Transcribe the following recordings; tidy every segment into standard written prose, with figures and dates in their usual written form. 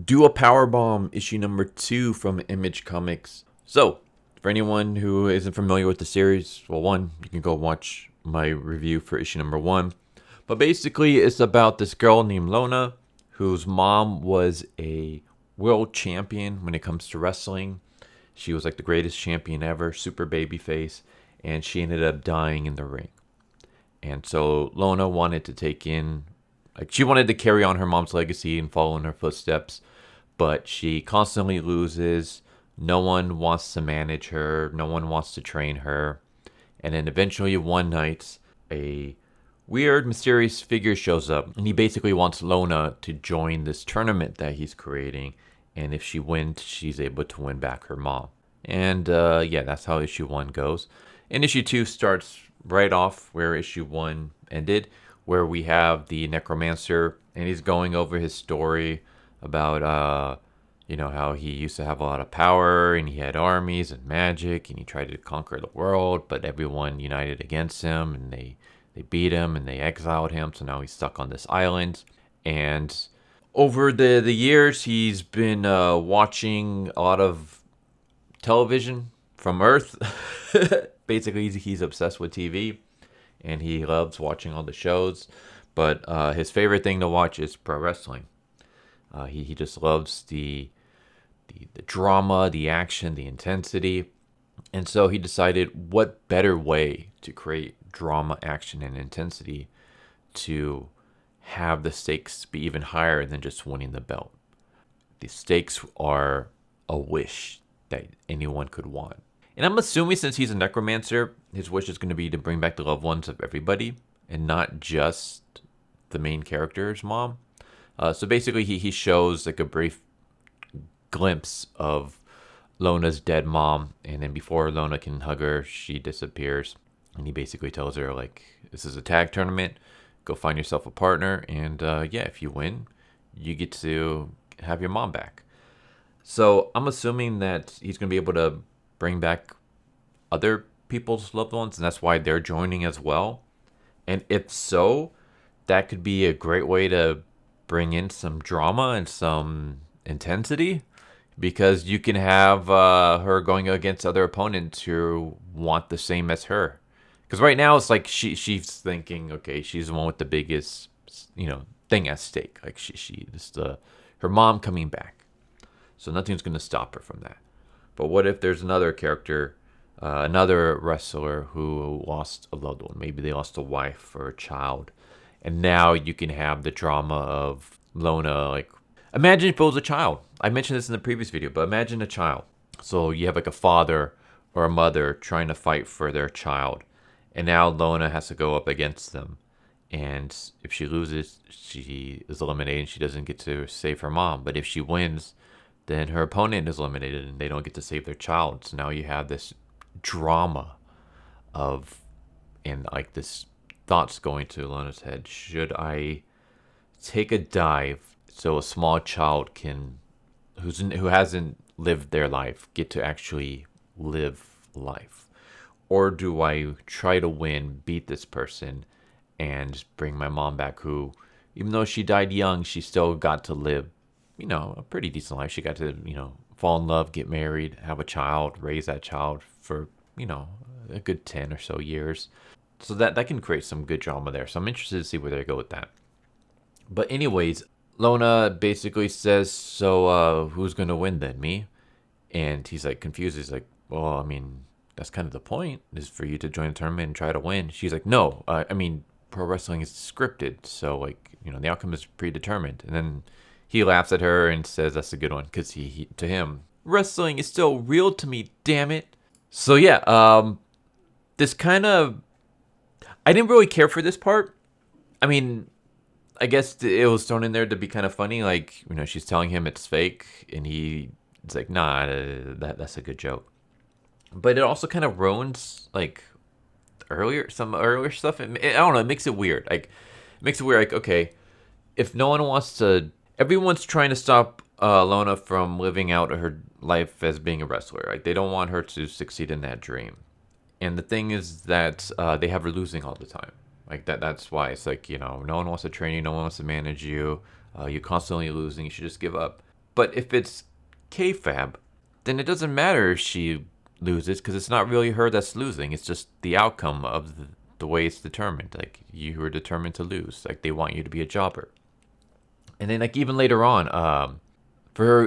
do a Powerbomb issue number 2 from Image Comics. So, for anyone who isn't familiar with the series, well, one, you can go watch my review for issue number 1. But basically, it's about this girl named Lona, whose mom was a world champion when it comes to wrestling. She was like the greatest champion ever, super babyface, and she ended up dying in the ring. And so Lona wanted to she wanted to carry on her mom's legacy and follow in her footsteps, but she constantly loses. No one wants to manage her. No one wants to train her. And then eventually one night, a weird, mysterious figure shows up, and he basically wants Lona to join this tournament that he's creating. And if she wins, she's able to win back her mom. And yeah, that's how issue 1 goes. And issue 2 starts right off where issue 1 ended, where we have the necromancer, and he's going over his story about how he used to have a lot of power, and he had armies and magic, and he tried to conquer the world, but everyone united against him, and they beat him, and they exiled him, so now he's stuck on this island. And over the years, he's been watching a lot of television from Earth. Basically, he's obsessed with TV, and he loves watching all the shows. But his favorite thing to watch is pro wrestling. He just loves the drama, the action, the intensity. And so he decided, what better way to create drama, action, and intensity to have the stakes be even higher than just winning the belt. The stakes are a wish that anyone could want. And I'm assuming since he's a necromancer, his wish is going to be to bring back the loved ones of everybody and not just the main character's mom. So basically he shows like a brief glimpse of Lona's dead mom, and then before Lona can hug her, she disappears. And he basically tells her, like, this is a tag tournament, go find yourself a partner, and yeah, if you win, you get to have your mom back. So I'm assuming that he's going to be able to bring back other people's loved ones, and that's why they're joining as well. And if so, that could be a great way to bring in some drama and some intensity, because you can have her going against other opponents who want the same as her. Because right now it's like she's thinking, okay, she's the one with the biggest thing at stake. Like her mom coming back, so nothing's gonna stop her from that. But what if there's another character, another wrestler who lost a loved one? Maybe they lost a wife or a child, and now you can have the drama of Lona. Like, imagine if it was a child. I mentioned this in the previous video, but imagine a child. So you have like a father or a mother trying to fight for their child, and now Lona has to go up against them. And if she loses, she is eliminated and she doesn't get to save her mom. But if she wins, then her opponent is eliminated and they don't get to save their child. So now you have this drama and like this thoughts going to Lona's head. Should I take a dive so a small child who hasn't lived their life get to actually live life? Or do I try to win, beat this person, and bring my mom back, who, even though she died young, she still got to live, a pretty decent life. She got to, fall in love, get married, have a child, raise that child for, a good 10 or so years. So that can create some good drama there. So I'm interested to see where they go with that. But anyways, Lona basically says, so who's going to win then, me? And he's like confused. He's like, well, I mean, that's kind of the point, is for you to join the tournament and try to win. She's like, no, I mean, pro wrestling is scripted. So like, the outcome is predetermined. And then he laughs at her and says that's a good one, because to him, wrestling is still real to me, damn it. So yeah, this kind of, I didn't really care for this part. I mean, I guess it was thrown in there to be kind of funny. Like, she's telling him it's fake, and it's like, nah, that's a good joke. But it also kind of ruins like some earlier stuff. I don't know. It makes it weird. Like, okay, if no one wants to, everyone's trying to stop Lona from living out her life as being a wrestler. Like, they don't want her to succeed in that dream. And the thing is that they have her losing all the time. Like, that's why it's like, no one wants to train you, no one wants to manage you. You're constantly losing. You should just give up. But if it's kayfabe, then it doesn't matter if she loses because it's not really her that's losing. It's just the outcome of the way it's determined. Like, you were determined to lose. Like, they want you to be a jobber. And then, like, even later on, for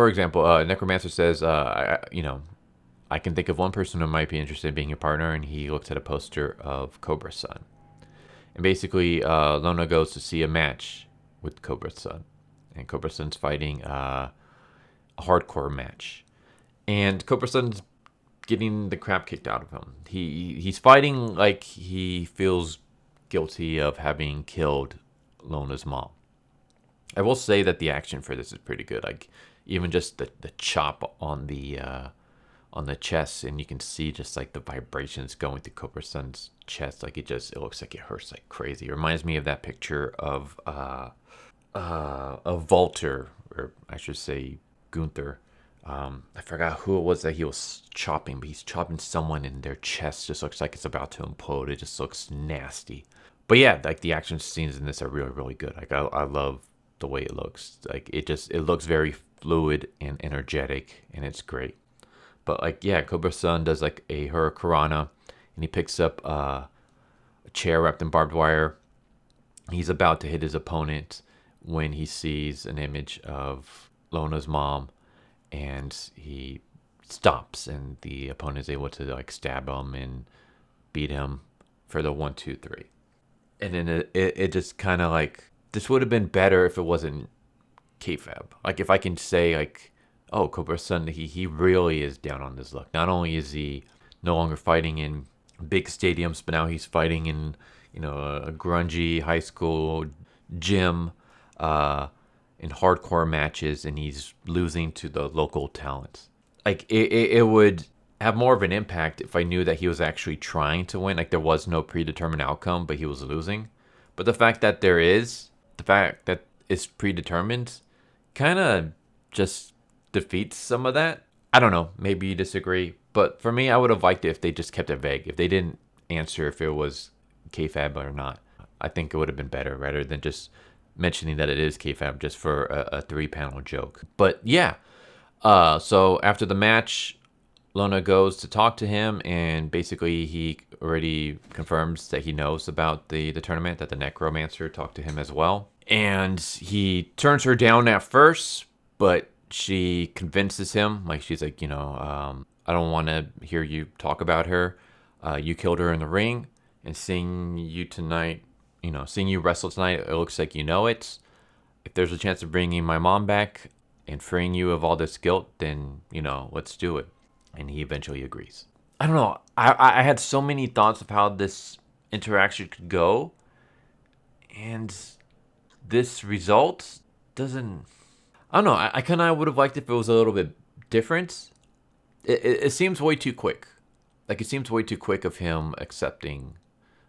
example, Necromancer says, I can think of one person who might be interested in being your partner, and he looks at a poster of Cobrasun. And basically, Lona goes to see a match with Cobrasun. And Cobrasun's fighting a hardcore match. And Cobrasun's getting the crap kicked out of him. He's fighting like he feels guilty of having killed Lona's mom. I will say that the action for this is pretty good. Like, even just the chop on the chest, and you can see just like the vibrations going through Cobrasun's chest. Like, it looks like it hurts like crazy. It reminds me of that picture of Walter, or I should say Gunther. I forgot who it was that he was chopping, but he's chopping someone in their chest. Just looks like it's about to implode. It just looks nasty. But yeah, like, the action scenes in this are really, really good. Like, I love the way it looks. Like, it looks very fluid and energetic, and it's great. But like, yeah, Cobrasun does like a hurricanrana, and he picks up a chair wrapped in barbed wire. He's about to hit his opponent when he sees an image of Lona's mom, and he stops, and the opponent is able to like stab him and beat him for the 1, 2, 3. And then it just kind of like, this would have been better if it wasn't kayfabe. Like, if I can say like, oh, Cobrasun, he really is down on his luck. Not only is he no longer fighting in big stadiums, but now he's fighting in, a grungy high school gym, in hardcore matches, and he's losing to the local talents. Like, it would have more of an impact if I knew that he was actually trying to win. Like, there was no predetermined outcome, but he was losing. But the fact that it's predetermined kind of just defeats some of that. I don't know. Maybe you disagree. But for me, I would have liked it if they just kept it vague. If they didn't answer if it was kayfabe or not. I think it would have been better rather than just mentioning that it is kayfabe just for a 3-panel joke. But yeah. So after the match, Lona goes to talk to him, and basically he already confirms that he knows about the tournament, that the Necromancer talked to him as well. And he turns her down at first, but she convinces him. Like, she's like, I don't want to hear you talk about her. You killed her in the ring, and seeing you wrestle tonight, it looks like you know it. If there's a chance of bringing my mom back and freeing you of all this guilt, then, let's do it. And he eventually agrees. I don't know. I had so many thoughts of how this interaction could go, and this result doesn't... I don't know. I kind of would have liked if it was a little bit different. It seems way too quick. Like, it seems way too quick of him accepting.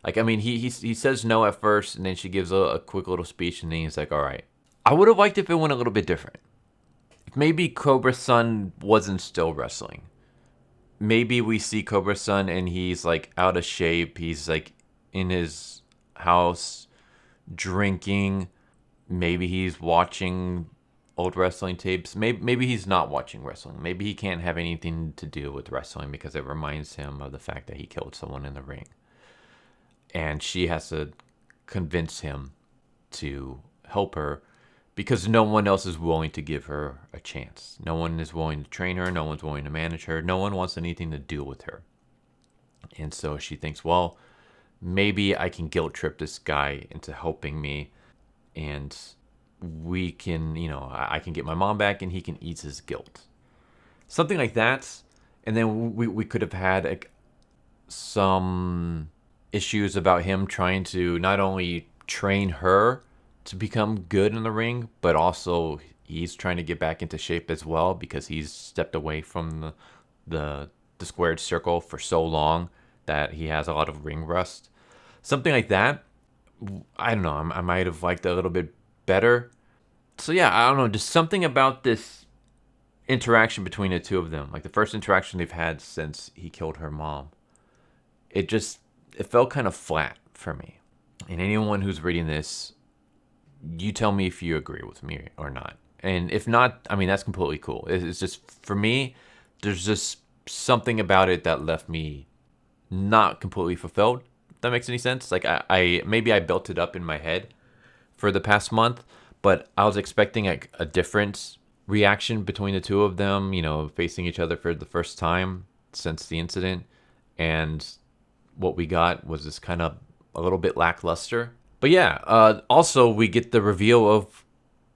Like, I mean, he says no at first, and then she gives a quick little speech, and then he's like, all right. I would have liked if it went a little bit different. If maybe Cobrasun wasn't still wrestling. Maybe we see Cobrasun and he's like out of shape. He's like in his house drinking. Maybe he's watching old wrestling tapes. Maybe he's not watching wrestling. Maybe he can't have anything to do with wrestling because it reminds him of the fact that he killed someone in the ring. And she has to convince him to help her because no one else is willing to give her a chance. No one is willing to train her. No one's willing to manage her. No one wants anything to do with her. And so she thinks, well, maybe I can guilt trip this guy into helping me, and we can, I can get my mom back and he can ease his guilt. Something like that. And then we could have had like some issues about him trying to not only train her to become good in the ring, but also he's trying to get back into shape as well because he's stepped away from the squared circle for so long that he has a lot of ring rust. Something like that. I don't know. I might have liked it a little bit better. So yeah, I don't know. Just something about this interaction between the two of them. Like the first interaction they've had since he killed her mom. It felt kind of flat for me. And anyone who's reading this, you tell me if you agree with me or not. And if not, I mean, that's completely cool. It's just, for me, there's just something about it that left me not completely fulfilled. If that makes any sense. Like I maybe I built it up in my head for the past month, but I was expecting like a different reaction between the two of them, you know, facing each other for the first time since the incident. And what we got was this kind of a little bit lackluster. But yeah, also we get the reveal of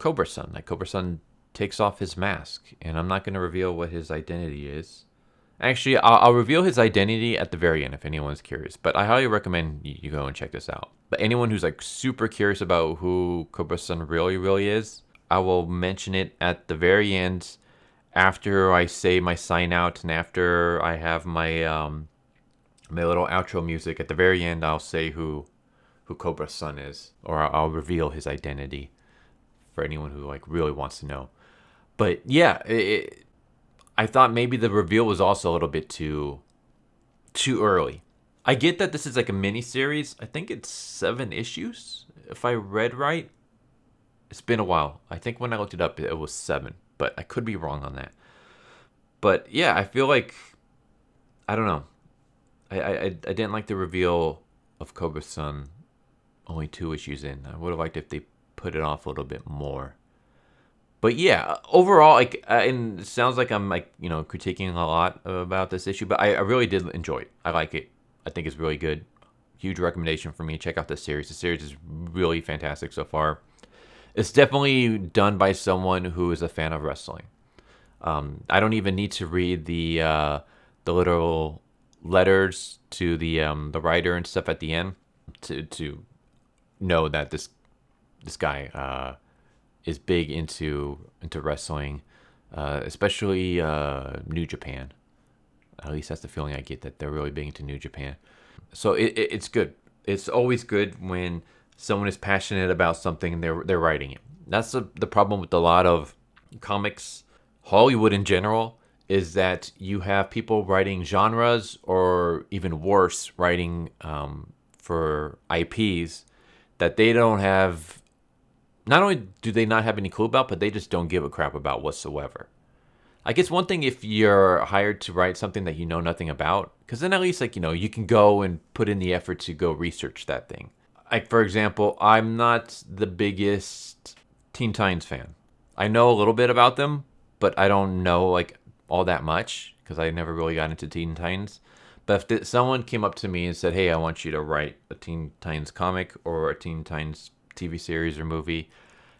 Cobrasun. Like Cobrasun takes off his mask, and I'm not going to reveal what his identity is. Actually, I'll reveal his identity at the very end if anyone's curious. But I highly recommend you go and check this out. But anyone who's like super curious about who Cobrasun really is, I will mention it at the very end after I say my sign out and after I have my my little outro music. At the very end, I'll say who Cobrasun is, or I'll reveal his identity for anyone who like really wants to know. But yeah, I thought maybe the reveal was also a little bit too early. I get that this is like a mini series. I think it's 7 issues, if I read right. It's been a while. I think when I looked it up, it was 7, but I could be wrong on that. But yeah, I feel like, I don't know. I didn't like the reveal of Cobrasun only 2 issues in. I would have liked if they put it off a little bit more. But yeah, overall, like, and it sounds like I'm like, you know, critiquing a lot about this issue, but I really did enjoy it. I like it. I think it's really good. Huge recommendation for me. Check out this series. The series is really fantastic so far. It's definitely done by someone who is a fan of wrestling. I don't even need to read the literal letters to the writer and stuff at the end to know that this guy is big into wrestling, especially New Japan. At least that's the feeling I get, that they're really big into New Japan. So it's good. It's always good when someone is passionate about something and they're writing it. That's the problem with a lot of comics, Hollywood in general, is that you have people writing genres, or even worse, writing for IPs that they don't have. Not only do they not have any clue about, but they just don't give a crap about whatsoever. Like, it's one thing if you're hired to write something that you know nothing about, because then at least, like, you know, you can go and put in the effort to go research that thing. Like, for example, I'm not the biggest Teen Titans fan. I know a little bit about them, but I don't know, like, all that much, because I never really got into Teen Titans. But if someone came up to me and said, hey, I want you to write a Teen Titans comic or a Teen Titans TV series or movie,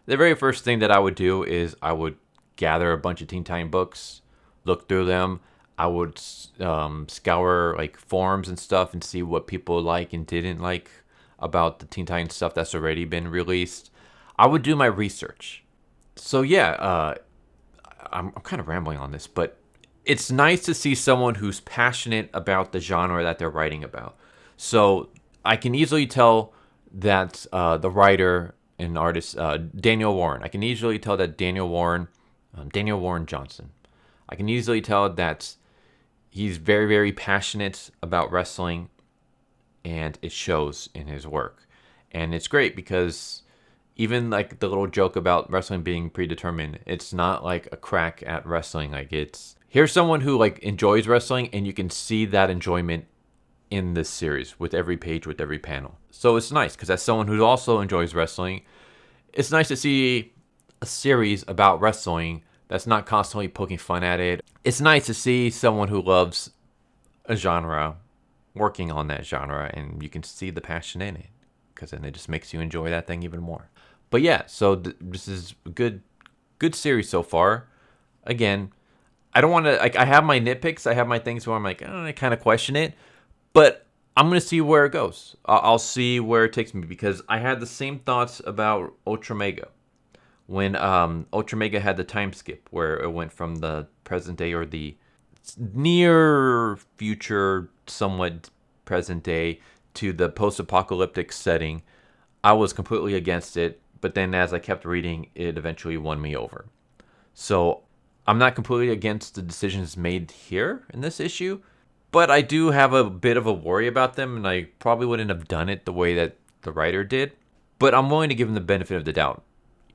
the very first thing that I would do is I would gather a bunch of Teen Titan books, look through them. I would scour like forums and stuff and see what people like and didn't like about the Teen Titan stuff that's already been released. I would do my research. So yeah, I'm kind of rambling on this, but it's nice to see someone who's passionate about the genre that they're writing about. So I can easily tell that the writer and artist, Daniel Warren, I can easily tell that Daniel Warren Johnson, I can easily tell that he's very, very passionate about wrestling, and it shows in his work. And it's great because even like the little joke about wrestling being predetermined, it's not like a crack at wrestling. Like, it's, here's someone who like enjoys wrestling, and you can see that enjoyment in this series with every page, with every panel. So it's nice because as someone who also enjoys wrestling, it's nice to see a series about wrestling that's not constantly poking fun at it. It's nice to see someone who loves a genre working on that genre, and you can see the passion in it, because then it just makes you enjoy that thing even more. But yeah, so this is a good series so far. Again, I don't want to, like, I have my nitpicks, I have my things where I'm like, I kind of question it, but I'm going to see where it goes. I'll see where it takes me, because I had the same thoughts about Ultra Mega. When Ultra Mega had the time skip, where it went from the present day, or the near future, somewhat present day, to the post-apocalyptic setting, I was completely against it. But then as I kept reading, it eventually won me over. So I'm not completely against the decisions made here in this issue, but I do have a bit of a worry about them, and I probably wouldn't have done it the way that the writer did. But I'm willing to give him the benefit of the doubt,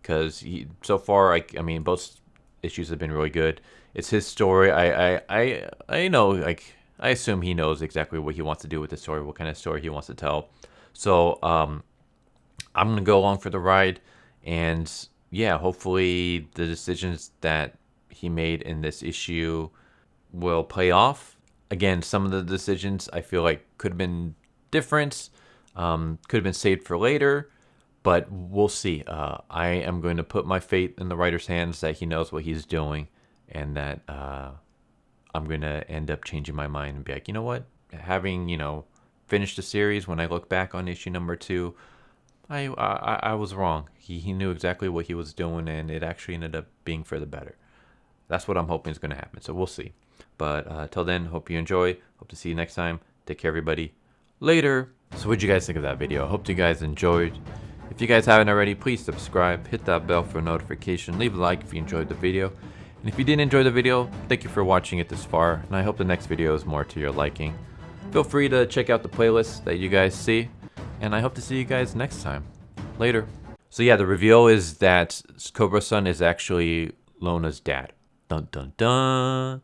because so far, I mean, both issues have been really good. It's his story. I know, like, I assume he knows exactly what he wants to do with the story, what kind of story he wants to tell. So I'm gonna go along for the ride, and yeah, hopefully the decisions that he made in this issue will pay off. Again, some of the decisions I feel like could have been different, could have been saved for later, but we'll see. I am going to put my faith in the writer's hands that he knows what he's doing, and that I'm going to end up changing my mind and be like, you know what? Having, finished the series, when I look back on issue number 2, I was wrong. He knew exactly what he was doing, and it actually ended up being for the better. That's what I'm hoping is going to happen, so we'll see. But till then, hope you enjoy. Hope to see you next time. Take care, everybody. Later. So what'd you guys think of that video? I hope you guys enjoyed. If you guys haven't already, please subscribe, hit that bell for a notification, leave a like if you enjoyed the video. And if you didn't enjoy the video, thank you for watching it this far, and I hope the next video is more to your liking. Feel free to check out the playlist that you guys see, and I hope to see you guys next time. Later. So yeah, the reveal is that Cobrasun is actually Lona's dad. Dun dun dun.